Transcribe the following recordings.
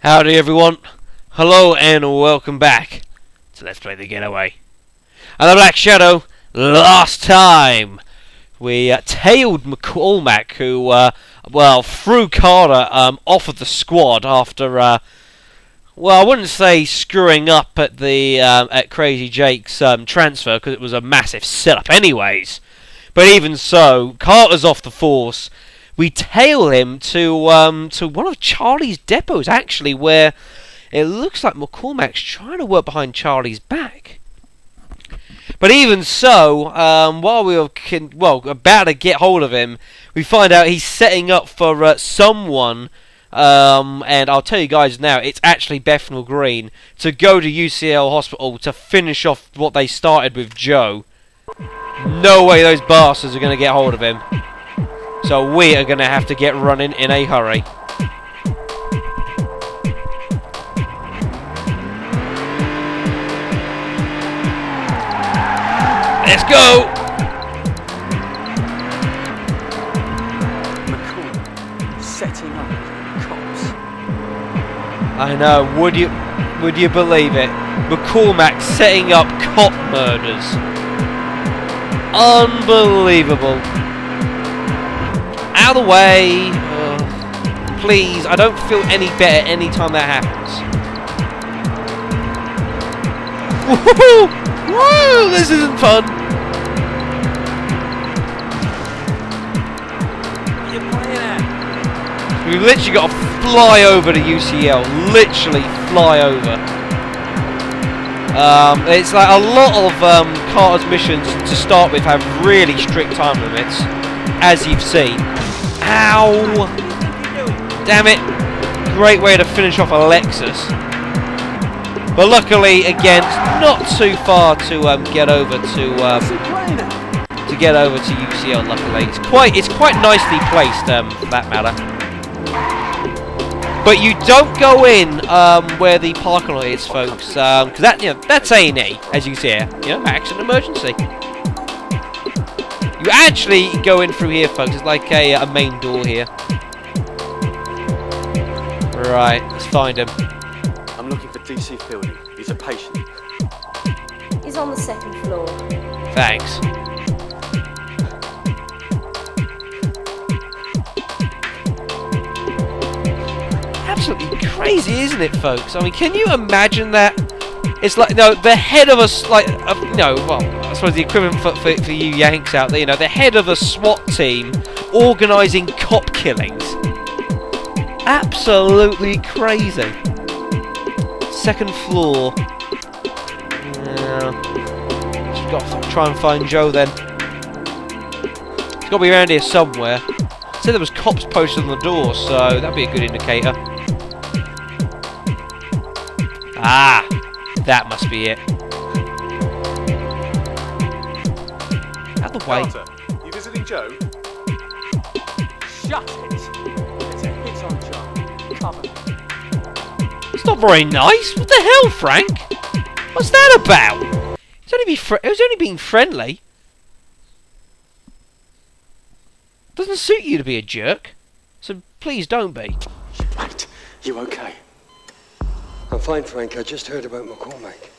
Howdy everyone, hello and welcome back to Let's Play the Getaway. And the Black Shadow, last time we tailed McCormack, who threw Carter off of the squad after well, I wouldn't say screwing up at the at Crazy Jake's transfer, because it was a massive setup anyways. But even so, Carter's off the force. We tail him to one of Charlie's depots, actually, where it looks like McCormack's trying to work behind Charlie's back. But even so, while we were about to get hold of him, we find out he's setting up for someone, and I'll tell you guys now, it's actually Bethnal Green, to go to UCL Hospital to finish off what they started with Joe. No way those bastards are going to get hold of him. So we are going to have to get running in a hurry. Let's go! McCormack setting up cops. I know, would you believe it? McCormack setting up cop murders. Unbelievable. Out of the way, please. I don't feel any better any time that happens. Woohoo! Woo! This isn't fun. What are you playing at? We've literally got to fly over to UCL. Literally fly over. It's like a lot of Carter's missions to start with have really strict time limits, as you've seen. Ow! Damn it! Great way to finish off a Lexus. But luckily, again, it's not too far to get over to UCL. Luckily, it's quite nicely placed for that matter. But you don't go in where the parking lot is, folks, because that's A&E, as you can see here. Accident emergency. You actually go in through here, folks. It's like a main door here. Right, let's find him. I'm looking for DC Fielding. He's a patient. He's on the second floor. Thanks. Absolutely crazy, isn't it, folks? I mean, can you imagine that? It's like, the head of I suppose the equivalent for you Yanks out there, the head of a SWAT team organising cop killings. Absolutely crazy. Second floor. Just got to try and find Joe then. He's got to be around here somewhere. Said there was cops posted on the door, so that'd be a good indicator. Ah! That must be it. Out the way. Carter, you visiting Joe? Shut it! It's a hit on Joe. Cover me. It's not very nice. What the hell, Frank? What's that about? It was only being friendly. Doesn't suit you to be a jerk. So please don't be. Mate, you okay? I'm fine, Frank. I just heard about McCormack.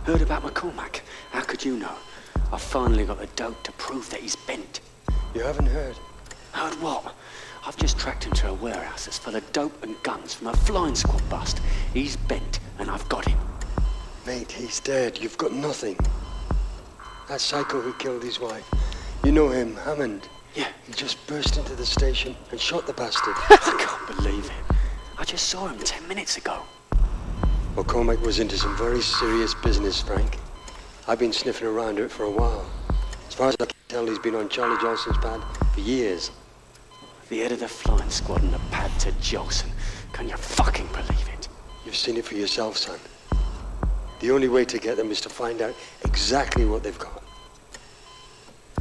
Heard about McCormack? How could you know? I finally got the dope to prove that he's bent. You haven't heard? Heard what? I've just tracked him to a warehouse that's full of dope and guns from a flying squad bust. He's bent, and I've got him. Mate, he's dead. You've got nothing. That psycho who killed his wife. You know him, Hammond. Yeah. He just burst into the station and shot the bastard. I can't believe it. I just saw him 10 minutes ago. McCormack was into some very serious business, Frank. I've been sniffing around it for a while. As far as I can tell, he's been on Charlie Johnson's pad for years. The head of the flying squad and the pad to Johnson. Can you fucking believe it? You've seen it for yourself, son. The only way to get them is to find out exactly what they've got.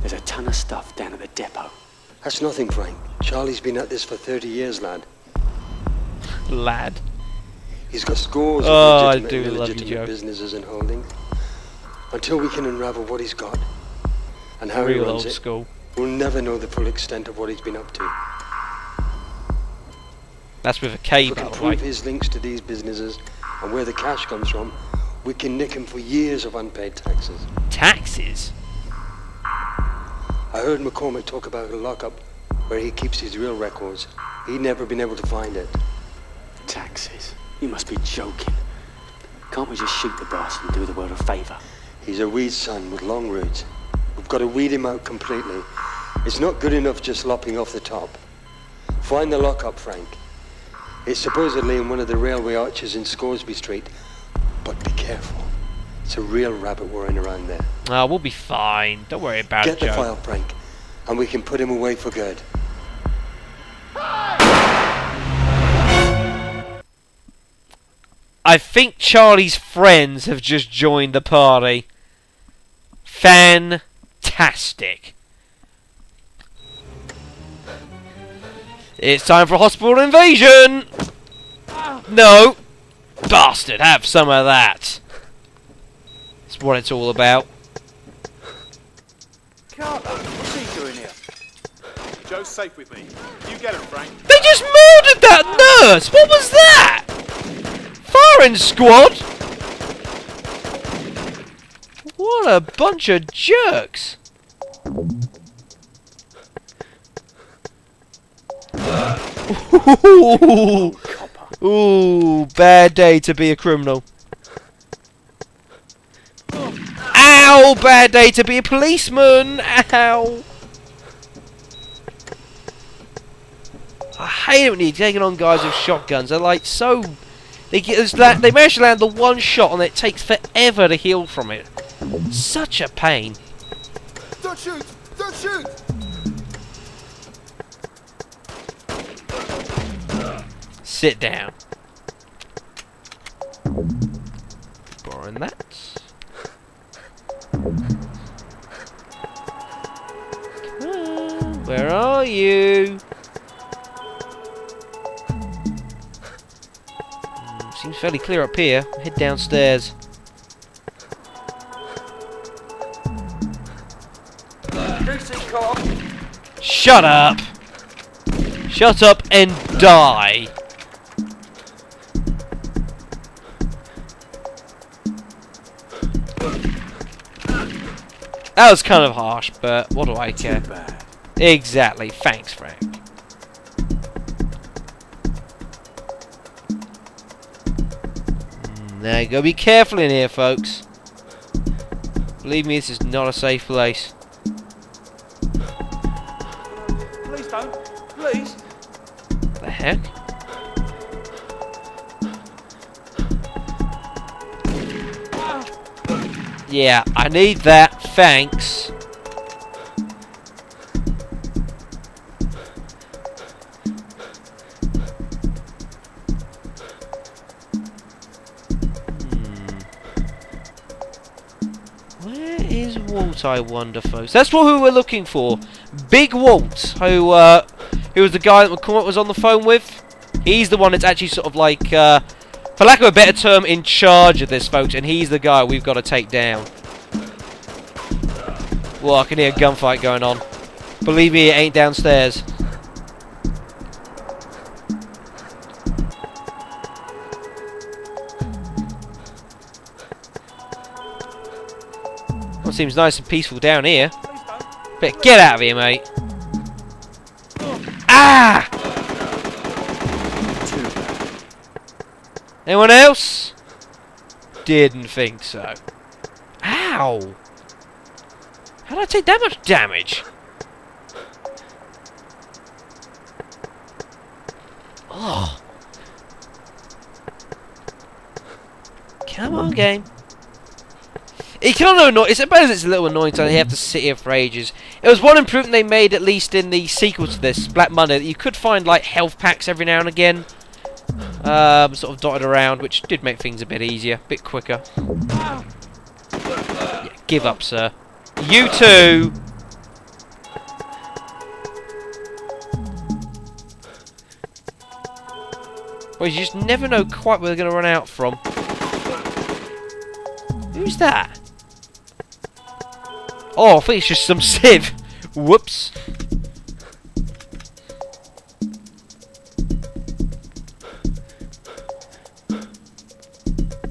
There's a ton of stuff down at the depot. That's nothing, Frank. Charlie's been at this for 30 years, lad. Lad. He's got scores Oh, I of do legitimate and love you, illegitimate Joe. businesses and holdings. Until we can unravel what he's got and how he Real runs old it, school. we'll never know the full extent of what he's been up to. That's with a K, If we by can the prove way. his links to these businesses and where the cash comes from, we can nick him for years of unpaid taxes. Taxes? I heard McCormack talk about a lockup where he keeps his real records. He'd never been able to find it. Taxes? You must be joking. Can't we just shoot the bastard and do the world a favour? He's a weed son with long roots. We've got to weed him out completely. It's not good enough just lopping off the top. Find the lockup, Frank. It's supposedly in one of the railway arches in Scoresby Street. But be careful. It's a real rabbit warren around there. Oh, we'll be fine. Don't worry about Get it, the Joe. file, Frank, and we can put him away for good. I think Charlie's friends have just joined the party. Fantastic. It's time for a hospital invasion! No! Bastard, have some of that. That's what it's all about. Carter, what's he doing here? Joe's safe with me. You get him, Frank. They just murdered that nurse! What was that? Firing squad? What a bunch of jerks! Ooh, ooh, bad day to be a criminal. Ow! Bad day to be a policeman! Ow! I hate it when you're taking on guys with shotguns. They're like so... They manage to land the one shot and it takes forever to heal from it. Such a pain. Don't shoot! Don't shoot! Sit down. Borrowing that. Come on, where are you? Seems fairly clear up here. Head downstairs. Shut up! Shut up and die! That was kind of harsh, but what do I care? Exactly. Thanks, Frank. Now you gotta be careful in here, folks. Believe me, this is not a safe place. Please don't. Please. The heck? Yeah, I need that. Thanks. Where is Walt, I wonder, folks? That's what we were looking for. Big Walt, who was the guy that McCormack was on the phone with. He's the one that's actually sort of like, for lack of a better term, in charge of this, folks. And he's the guy we've got to take down. Well, I can hear a gunfight going on. Believe me, it ain't downstairs. Well, it seems nice and peaceful down here. But get out of here, mate. Ah! Anyone else? Didn't think so. Ow! How did I take that much damage? Oh. Come on, game. It kind of annoying. I suppose it's a little annoying to have to sit here for ages. It was one improvement they made, at least in the sequel to this, Black Monday, that you could find like health packs every now and again, sort of dotted around, which did make things a bit easier, a bit quicker. Yeah, give up, sir. You too. Well, you just never know quite where they're going to run out from. Who's that? Oh, I think it's just some civ. Whoops.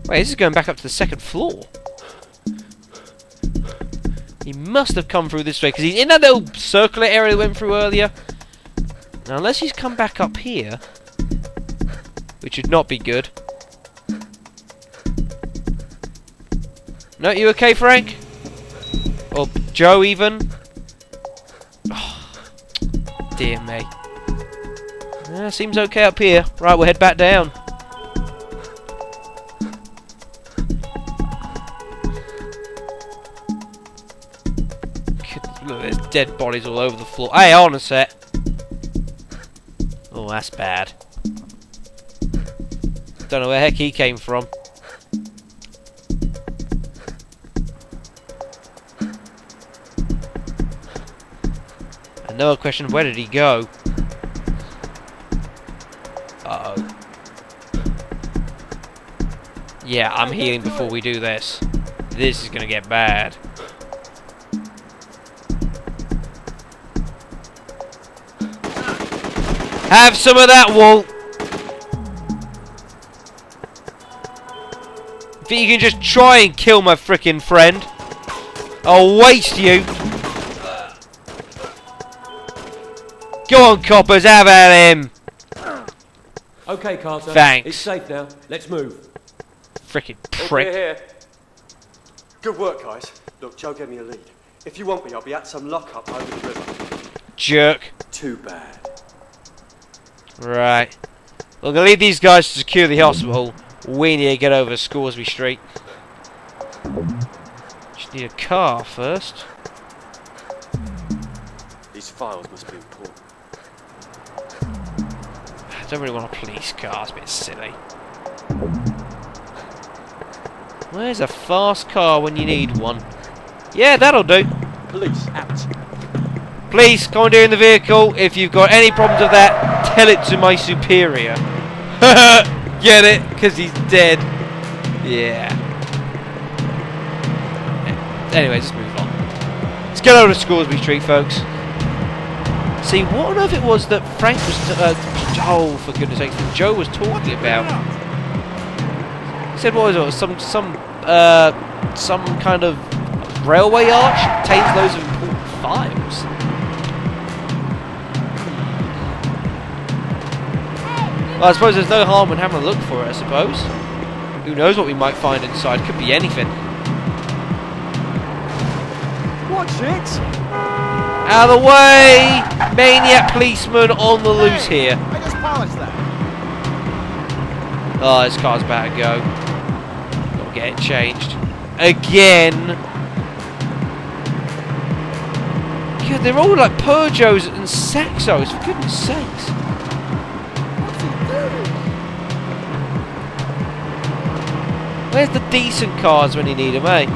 Wait, this is going back up to the second floor. He must have come through this way, because he's in that little circular area we went through earlier. Now, unless he's come back up here, which would not be good. No, you okay, Frank? Or Joe, even? Oh, dear me. Seems okay up here. Right, we'll head back down. Look, there's dead bodies all over the floor. Hey, hold on a sec. Oh, that's bad. Don't know where the heck he came from. Another question, where did he go? Uh-oh. Yeah, I'm healing before we do this. This is gonna get bad. Have some of that, Walt! Think you can just try and kill my frickin' friend? I'll waste you! Go on, coppers, have at him! Okay, Carter. Thanks. It's safe now. Let's move. Frickin' Okay, prick. here. Good work, guys. Look, Joe gave me a lead. If you want me, I'll be at some lockup over the river. Jerk. Too bad. Right. We're gonna leave these guys to secure the hospital. We need to get over Scoresby Street. Just need a car first. These files must be important. I don't really want a police car, it's a bit silly. Where's a fast car when you need one? Yeah, that'll do. Police, out. Please, commandeer in the vehicle. If you've got any problems with that, tell it to my superior. Get it? Because he's dead. Yeah. Anyway, let's move on. Let's get over to Scoresby Street, folks. See, what on earth it was that Frank was... oh, for goodness sake, that Joe was talking about. He said, what was it? Some kind of railway arch contains loads of important files. Well, I suppose there's no harm in having a look for it, I suppose. Who knows what we might find inside? Could be anything. Watch it! Out of the way! Maniac policeman on the loose here. I just polished that. Oh, this car's about to go. Gotta get it changed. Again! God, they're all like Peugeots and Saxos, for goodness sakes. Where's the decent cars when you need them, eh?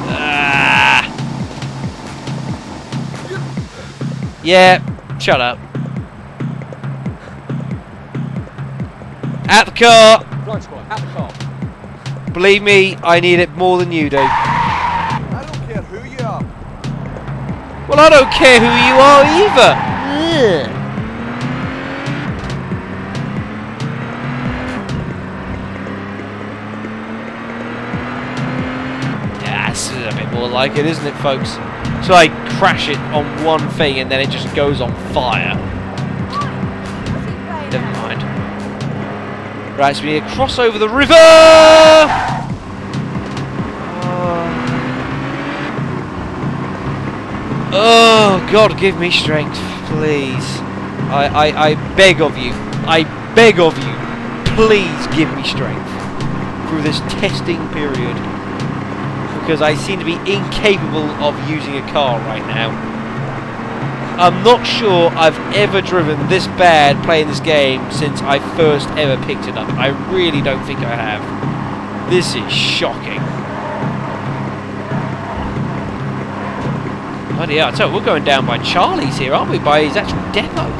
Ah. Yeah, shut up. At the car! Right, squad, at the car. Believe me, I need it more than you do. I don't care who you are. Well, I don't care who you are either. Ugh. Yeah, this is a bit more like it, isn't it, folks? So I crash it on one thing and then it just goes on fire. Never mind. Right, so we need to cross over the river! Oh, God, give me strength, please. I beg of you. I beg of you. Please give me strength through this testing period. Because I seem to be incapable of using a car right now. I'm not sure I've ever driven this bad playing this game since I first ever picked it up. I really don't think I have. This is shocking. Bloody hell, I tell you, we're going down by Charlie's here, aren't we? By his actual depot.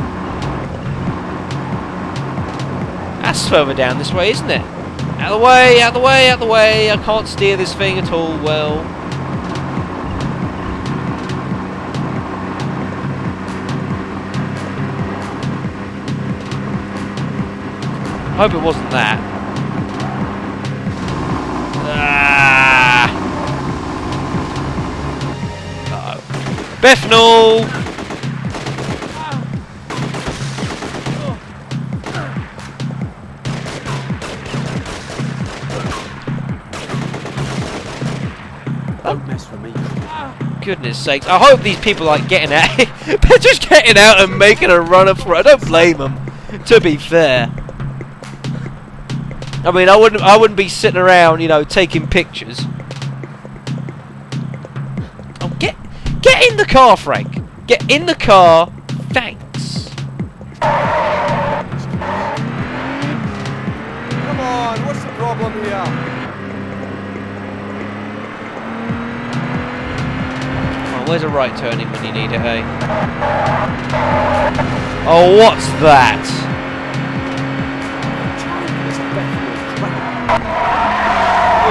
That's further down this way, isn't it? Out of the way, out of the way, out of the way. I can't steer this thing at all well. I hope it wasn't that. Ah. Uh-oh. Bethnal! Don't mess with me. Goodness sakes, I hope these people are getting out. They're just getting out and making a run up for it. I don't blame them, to be fair. I mean, I wouldn't be sitting around, you know, taking pictures. Oh, get in the car, Frank. Get in the car. Thanks. Come on, what's the problem here? Where's a right turning when you need it, hey? Oh, what's that?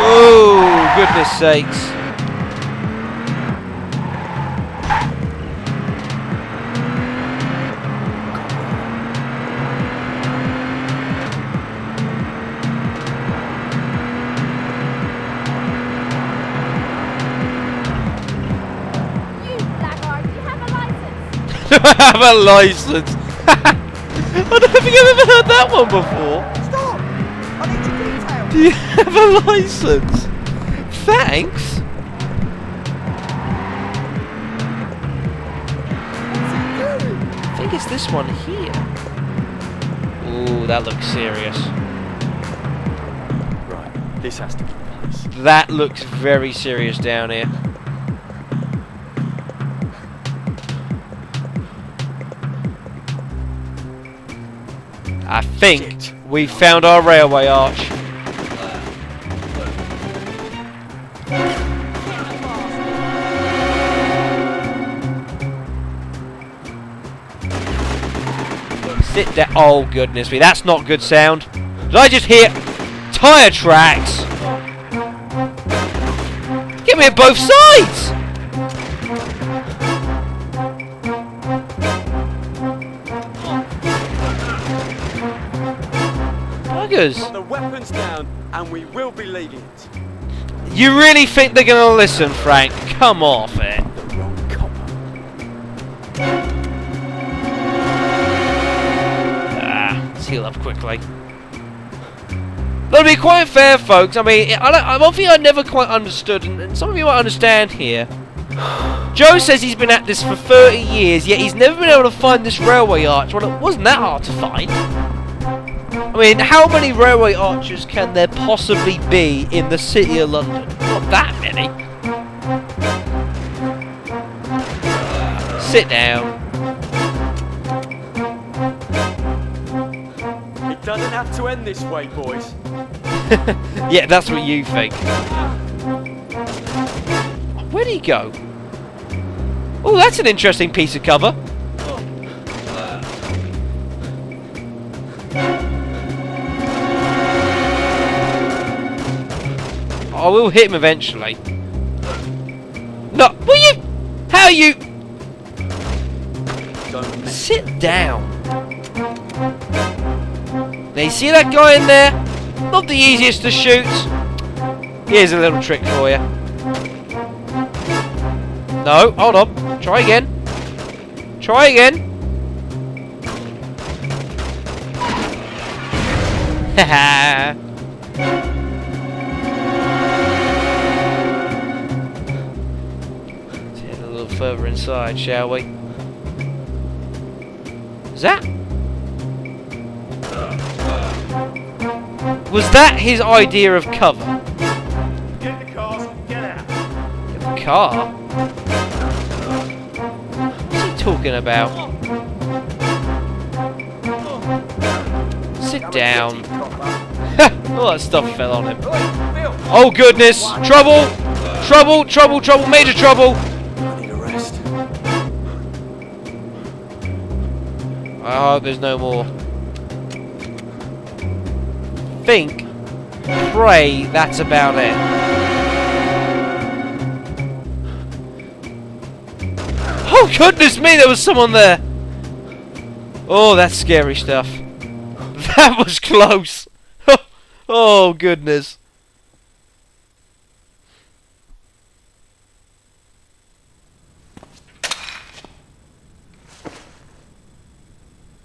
Oh, goodness sakes. I have a license. I don't think I've ever heard that one before. Stop! I need your details. Do you have a license? Thanks. I think it's this one here. Ooh, that looks serious. Right, this has to be the place. That looks very serious down here. I think we found our railway arch. Sit down. Oh, goodness me. That's not good sound. Did I just hear tyre tracks? Get me at both sides! Buggers. The weapons down, and we will be leaving it. You really think they're going to listen, Frank? Come off it. The wrong copper. Let's heal up quickly. But to be quite fair, folks, I mean, one thing I never quite understood, and some of you might understand here. Joe says he's been at this for 30 years, yet he's never been able to find this railway arch. Well, it wasn't that hard to find. I mean, how many railway arches can there possibly be in the city of London? Not that many. Sit down. It doesn't have to end this way, boys. Yeah, that's what you think. Where'd he go? Oh, that's an interesting piece of cover. I will hit him eventually. No, will you? How you? Sit down. Now you see that guy in there? Not the easiest to shoot. Here's a little trick for you. No, hold on. Try again. Try again. Haha. Let's head a little further inside, shall we? Is that? Was that his idea of cover? Get in the cars, get out. Get the car? What's he talking about? Sit down. All that stuff fell on him. Oh goodness! Trouble! Trouble! Trouble! Trouble! Major trouble! I need a rest. I hope there's no more. Think, pray, that's about it. Oh goodness me, there was someone there. Oh, that's scary stuff. That was close. Oh, goodness.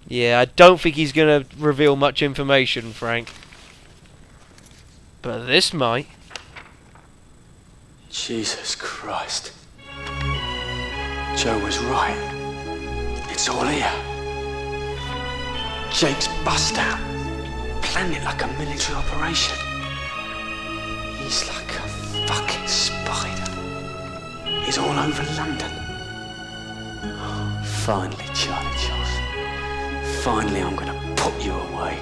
Yeah, I don't think he's going to reveal much information, Frank. But this might. Jesus Christ. Joe was right. It's all here. Jake's bust out. Planned it like a military operation. He's like a fucking spider. He's all over London. Finally, Charlie Charles. Finally, I'm gonna put you away.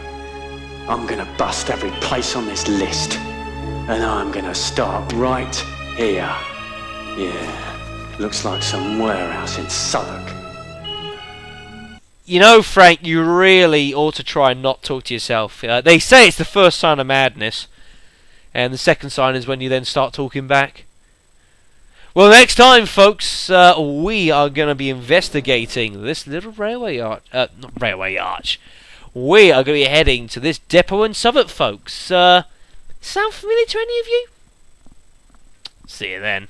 I'm gonna bust every place on this list. And I'm gonna start right here. Yeah, looks like some warehouse in Southwark. You know, Frank, you really ought to try and not talk to yourself. They say it's the first sign of madness. And the second sign is when you then start talking back. Well, next time, folks, we are going to be investigating this little railway arch. Not railway arch. We are going to be heading to this depot in Southwark, folks. Sound familiar to any of you? See you then.